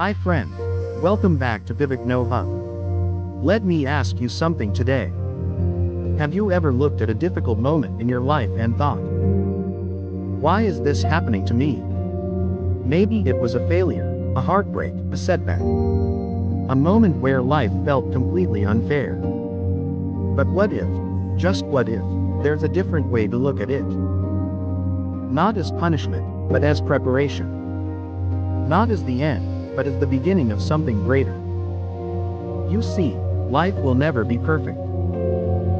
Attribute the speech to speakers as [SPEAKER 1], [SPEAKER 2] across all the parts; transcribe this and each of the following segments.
[SPEAKER 1] Hi friend. Welcome back to Vivek No Hub. Let me ask you something today. Have you ever looked at a difficult moment in your life and thought, why is this happening to me? Maybe it was a failure, a heartbreak, a setback. A moment where life felt completely unfair. But what if, just what if, there's a different way to look at it? Not as punishment, but as preparation. Not as the end, but as the beginning of something greater. You see, life will never be perfect.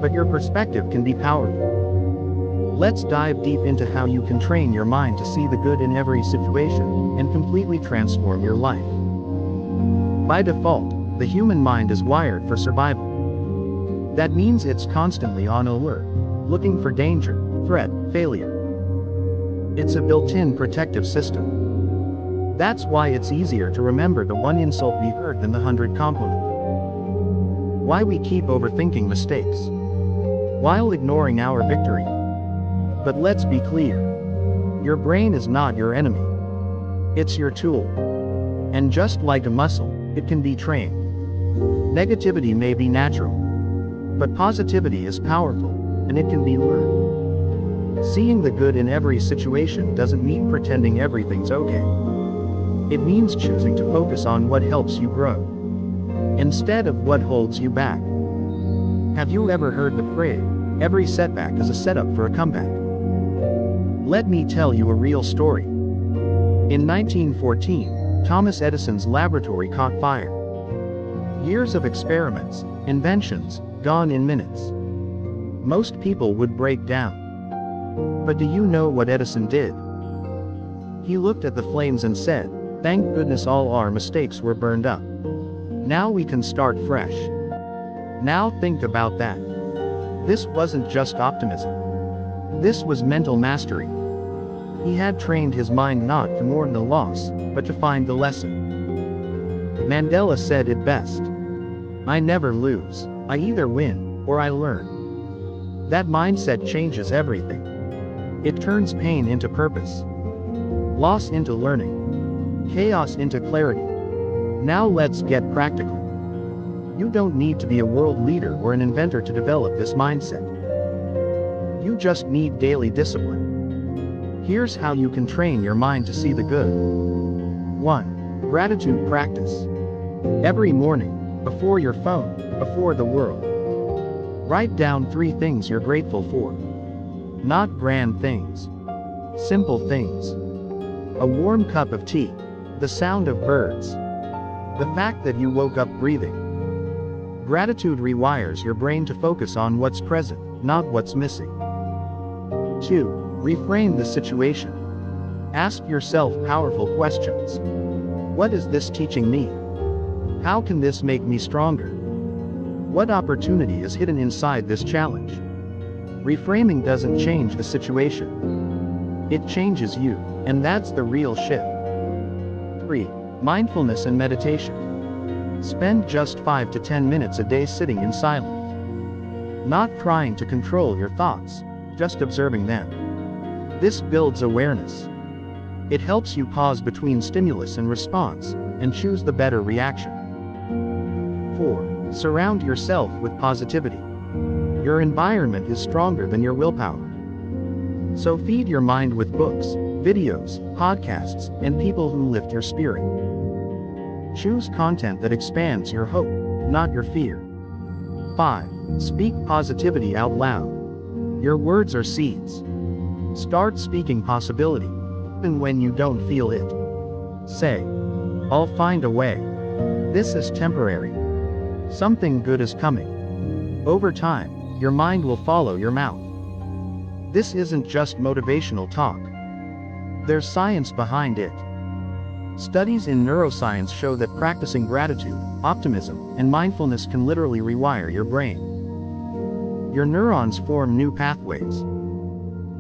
[SPEAKER 1] But your perspective can be powerful. Let's dive deep into how you can train your mind to see the good in every situation, and completely transform your life. By default, the human mind is wired for survival. That means it's constantly on alert, looking for danger, threat, failure. It's a built-in protective system. That's why it's easier to remember the one insult we heard than the 100 compliments. Why we keep overthinking mistakes, while ignoring our victory. But let's be clear. Your brain is not your enemy. It's your tool. And just like a muscle, it can be trained. Negativity may be natural, but positivity is powerful, and it can be learned. Seeing the good in every situation doesn't mean pretending everything's okay. It means choosing to focus on what helps you grow, instead of what holds you back. Have you ever heard the phrase, every setback is a setup for a comeback? Let me tell you a real story. In 1914, Thomas Edison's laboratory caught fire. Years of experiments, inventions, gone in minutes. Most people would break down. But do you know what Edison did? He looked at the flames and said, "Thank goodness all our mistakes were burned up. Now we can start fresh." Now think about that. This wasn't just optimism. This was mental mastery. He had trained his mind not to mourn the loss, but to find the lesson. Mandela said it best. "I never lose. I either win, or I learn." That mindset changes everything. It turns pain into purpose, loss into learning, chaos into clarity. Now let's get practical. You don't need to be a world leader or an inventor to develop this mindset. You just need daily discipline. Here's how you can train your mind to see the good. 1. Gratitude practice. Every morning, before your phone, before the world, write down 3 things you're grateful for. Not grand things. Simple things. A warm cup of tea. The sound of birds. The fact that you woke up breathing. Gratitude rewires your brain to focus on what's present, not what's missing. 2. Reframe the situation. Ask yourself powerful questions. What is this teaching me? How can this make me stronger? What opportunity is hidden inside this challenge? Reframing doesn't change the situation. It changes you, and that's the real shift. 3. Mindfulness and meditation. Spend just 5 to 10 minutes a day sitting in silence. Not trying to control your thoughts, just observing them. This builds awareness. It helps you pause between stimulus and response, and choose the better reaction. 4. Surround yourself with positivity. Your environment is stronger than your willpower. So feed your mind with books, videos, podcasts, and people who lift your spirit. Choose content that expands your hope, not your fear. 5. Speak positivity out loud. Your words are seeds. Start speaking possibility, even when you don't feel it. Say, "I'll find a way. This is temporary. Something good is coming." Over time, your mind will follow your mouth. This isn't just motivational talk. There's science behind it. Studies in neuroscience show that practicing gratitude, optimism, and mindfulness can literally rewire your brain. Your neurons form new pathways.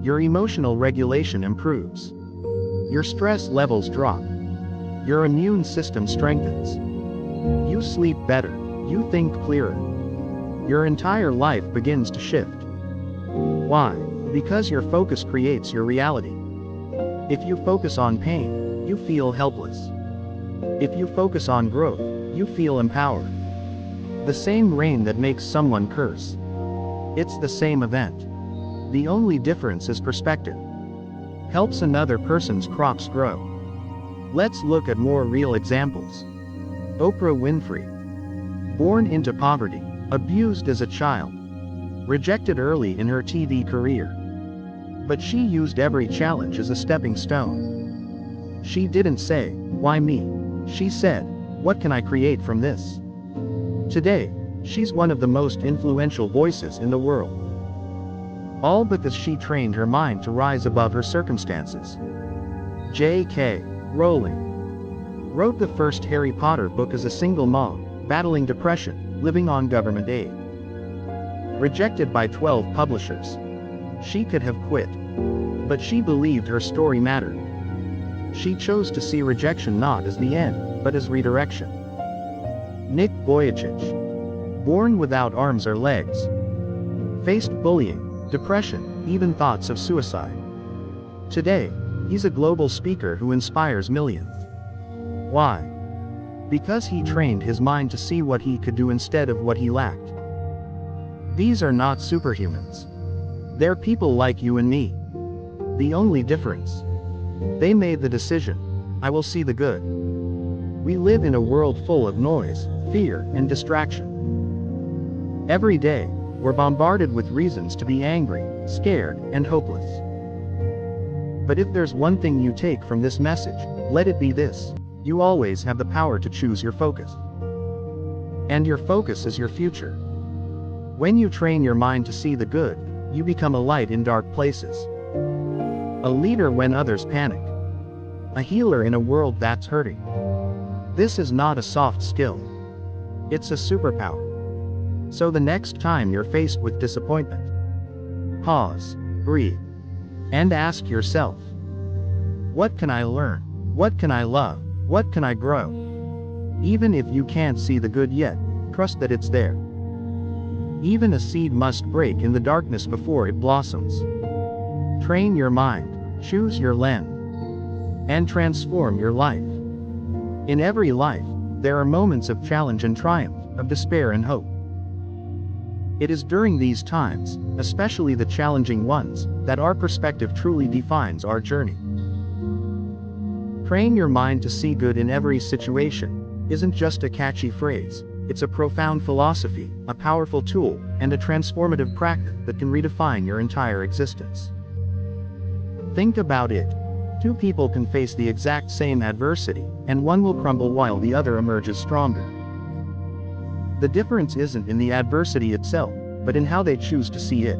[SPEAKER 1] Your emotional regulation improves. Your stress levels drop. Your immune system strengthens. You sleep better. You think clearer. Your entire life begins to shift. Why? Because your focus creates your reality. If you focus on pain, you feel helpless. If you focus on growth, you feel empowered. The same rain that makes someone curse. It's the same event. The only difference is perspective. Helps another person's crops grow. Let's look at more real examples. Oprah Winfrey. Born into poverty, abused as a child, rejected early in her TV career. But she used every challenge as a stepping stone. She didn't say, "Why me?" She said, "What can I create from this?" Today, she's one of the most influential voices in the world. All because she trained her mind to rise above her circumstances. J.K. Rowling wrote the first Harry Potter book as a single mom, battling depression, living on government aid. Rejected by 12 publishers. She could have quit. But she believed her story mattered. She chose to see rejection not as the end, but as redirection. Nick Vujicic. Born without arms or legs. Faced bullying, depression, even thoughts of suicide. Today, he's a global speaker who inspires millions. Why? Because he trained his mind to see what he could do instead of what he lacked. These are not superhumans. They're people like you and me. The only difference. They made the decision. I will see the good. We live in a world full of noise, fear, and distraction. Every day, we're bombarded with reasons to be angry, scared, and hopeless. But if there's one thing you take from this message, let it be this: you always have the power to choose your focus. And your focus is your future. When you train your mind to see the good, you become a light in dark places. A leader when others panic. A healer in a world that's hurting. This is not a soft skill. It's a superpower. So the next time you're faced with disappointment, pause, breathe, and ask yourself, what can I learn? What can I love? What can I grow? Even if you can't see the good yet, trust that it's there. Even a seed must break in the darkness before it blossoms. Train your mind, choose your lens, and transform your life. In every life, there are moments of challenge and triumph, of despair and hope. It is during these times, especially the challenging ones, that our perspective truly defines our journey. Train your mind to see good in every situation isn't just a catchy phrase, it's a profound philosophy, a powerful tool, and a transformative practice that can redefine your entire existence. Think about it. Two people can face the exact same adversity, and one will crumble while the other emerges stronger. The difference isn't in the adversity itself, but in how they choose to see it.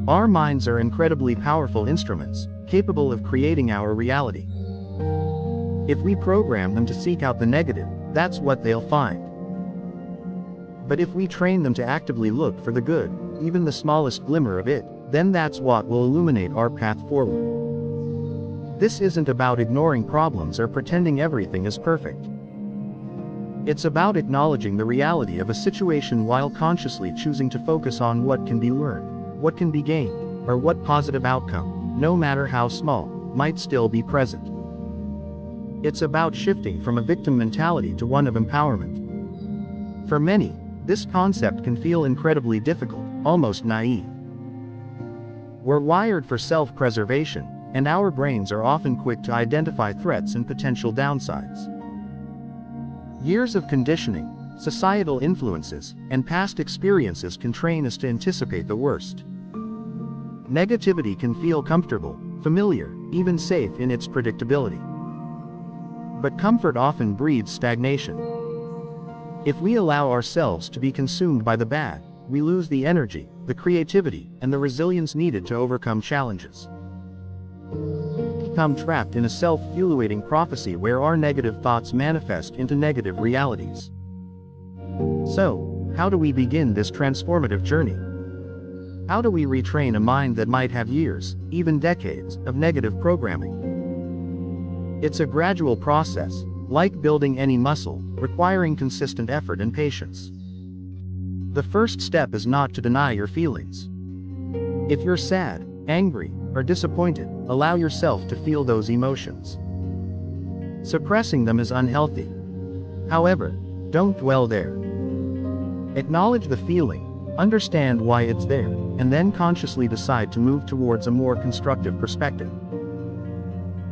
[SPEAKER 1] Our minds are incredibly powerful instruments, capable of creating our reality. If we program them to seek out the negative, that's what they'll find. But if we train them to actively look for the good, even the smallest glimmer of it, then that's what will illuminate our path forward. This isn't about ignoring problems or pretending everything is perfect. It's about acknowledging the reality of a situation while consciously choosing to focus on what can be learned, what can be gained, or what positive outcome, no matter how small, might still be present. It's about shifting from a victim mentality to one of empowerment. For many, this concept can feel incredibly difficult, almost naive. We're wired for self-preservation, and our brains are often quick to identify threats and potential downsides. Years of conditioning, societal influences, and past experiences can train us to anticipate the worst. Negativity can feel comfortable, familiar, even safe in its predictability. But comfort often breeds stagnation. If we allow ourselves to be consumed by the bad, we lose the energy, the creativity, and the resilience needed to overcome challenges. We become trapped in a self-fueling prophecy where our negative thoughts manifest into negative realities. So, how do we begin this transformative journey? How do we retrain a mind that might have years, even decades, of negative programming? It's a gradual process, like building any muscle, requiring consistent effort and patience. The first step is not to deny your feelings. If you're sad, angry, or disappointed, allow yourself to feel those emotions. Suppressing them is unhealthy. However, don't dwell there. Acknowledge the feeling, understand why it's there, and then consciously decide to move towards a more constructive perspective.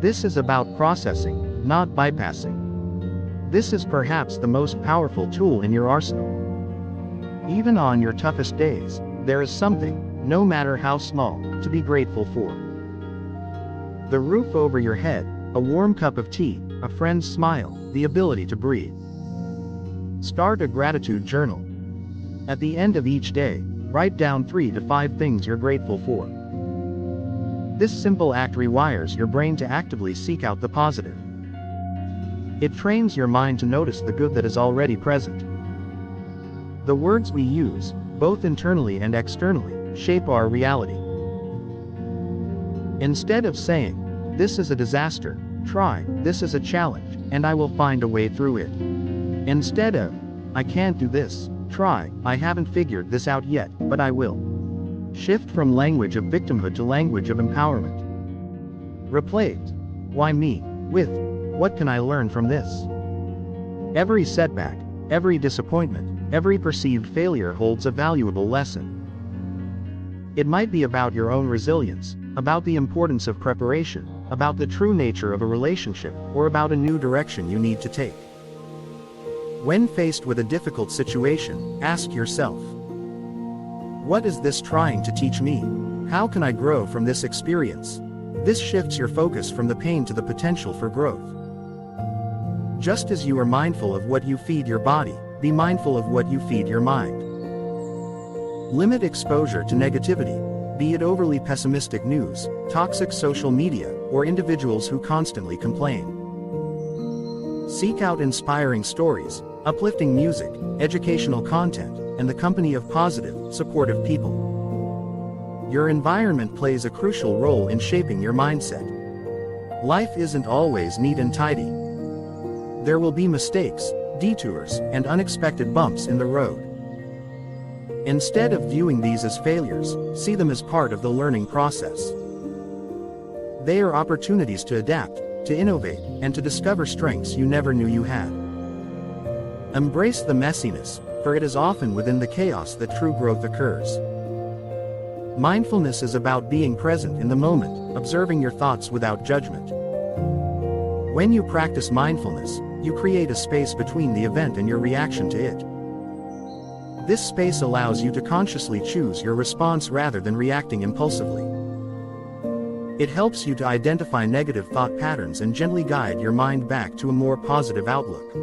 [SPEAKER 1] This is about processing, not bypassing. This is perhaps the most powerful tool in your arsenal. Even on your toughest days, there is something, no matter how small, to be grateful for. The roof over your head, a warm cup of tea, a friend's smile, the ability to breathe. Start a gratitude journal. At the end of each day, write down 3 to 5 things you're grateful for. This simple act rewires your brain to actively seek out the positive. It trains your mind to notice the good that is already present. The words we use, both internally and externally, shape our reality. Instead of saying, "This is a disaster," try, "This is a challenge, and I will find a way through it." Instead of, "I can't do this," try, "I haven't figured this out yet, but I will." Shift from language of victimhood to language of empowerment. Replace, "Why me?" with, "What can I learn from this?" Every setback, every disappointment, every perceived failure holds a valuable lesson. It might be about your own resilience, about the importance of preparation, about the true nature of a relationship, or about a new direction you need to take. When faced with a difficult situation, ask yourself, what is this trying to teach me? How can I grow from this experience? This shifts your focus from the pain to the potential for growth. Just as you are mindful of what you feed your body, be mindful of what you feed your mind. Limit exposure to negativity, be it overly pessimistic news, toxic social media, or individuals who constantly complain. Seek out inspiring stories, uplifting music, educational content, and the company of positive, supportive people. Your environment plays a crucial role in shaping your mindset. Life isn't always neat and tidy. There will be mistakes, detours, and unexpected bumps in the road. Instead of viewing these as failures, see them as part of the learning process. They are opportunities to adapt, to innovate, and to discover strengths you never knew you had. Embrace the messiness, for it is often within the chaos that true growth occurs. Mindfulness is about being present in the moment, observing your thoughts without judgment. When you practice mindfulness, you create a space between the event and your reaction to it. This space allows you to consciously choose your response rather than reacting impulsively. It helps you to identify negative thought patterns and gently guide your mind back to a more positive outlook.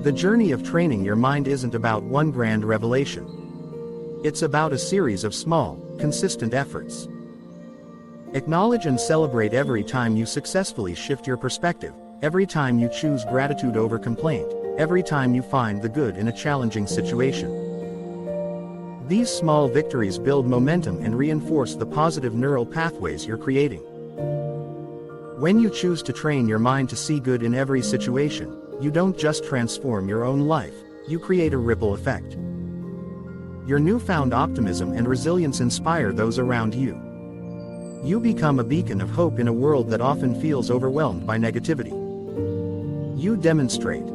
[SPEAKER 1] The journey of training your mind isn't about one grand revelation. It's about a series of small, consistent efforts. Acknowledge and celebrate every time you successfully shift your perspective, every time you choose gratitude over complaint, every time you find the good in a challenging situation. These small victories build momentum and reinforce the positive neural pathways you're creating. When you choose to train your mind to see good in every situation, you don't just transform your own life, you create a ripple effect. Your newfound optimism and resilience inspire those around you. You become a beacon of hope in a world that often feels overwhelmed by negativity. You demonstrate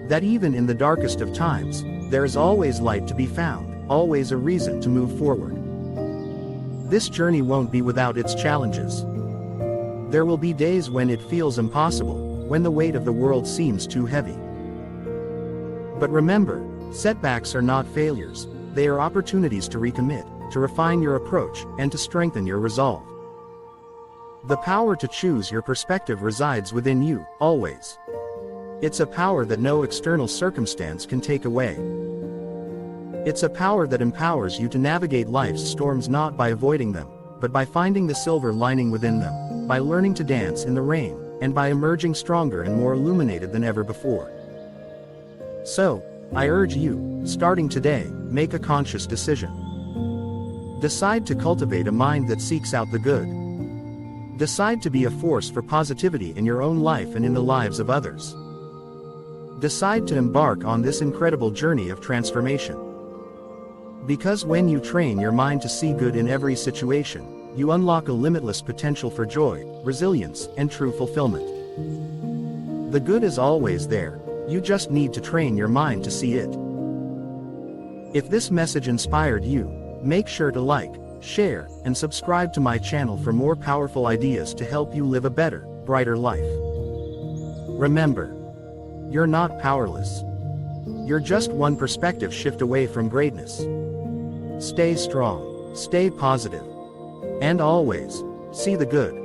[SPEAKER 1] that even in the darkest of times, there is always light to be found, always a reason to move forward. This journey won't be without its challenges. There will be days when it feels impossible, when the weight of the world seems too heavy. But remember, setbacks are not failures, they are opportunities to recommit, to refine your approach, and to strengthen your resolve. The power to choose your perspective resides within you, always. It's a power that no external circumstance can take away. It's a power that empowers you to navigate life's storms not by avoiding them, but by finding the silver lining within them, by learning to dance in the rain, and by emerging stronger and more illuminated than ever before. So, I urge you, starting today, make a conscious decision. Decide to cultivate a mind that seeks out the good. Decide to be a force for positivity in your own life and in the lives of others. Decide to embark on this incredible journey of transformation. Because when you train your mind to see good in every situation, you unlock a limitless potential for joy, resilience, and true fulfillment. The good is always there, you just need to train your mind to see it. If this message inspired you, make sure to like, share, and subscribe to my channel for more powerful ideas to help you live a better, brighter life. Remember, you're not powerless. You're just one perspective shift away from greatness. Stay strong, stay positive, and always see the good.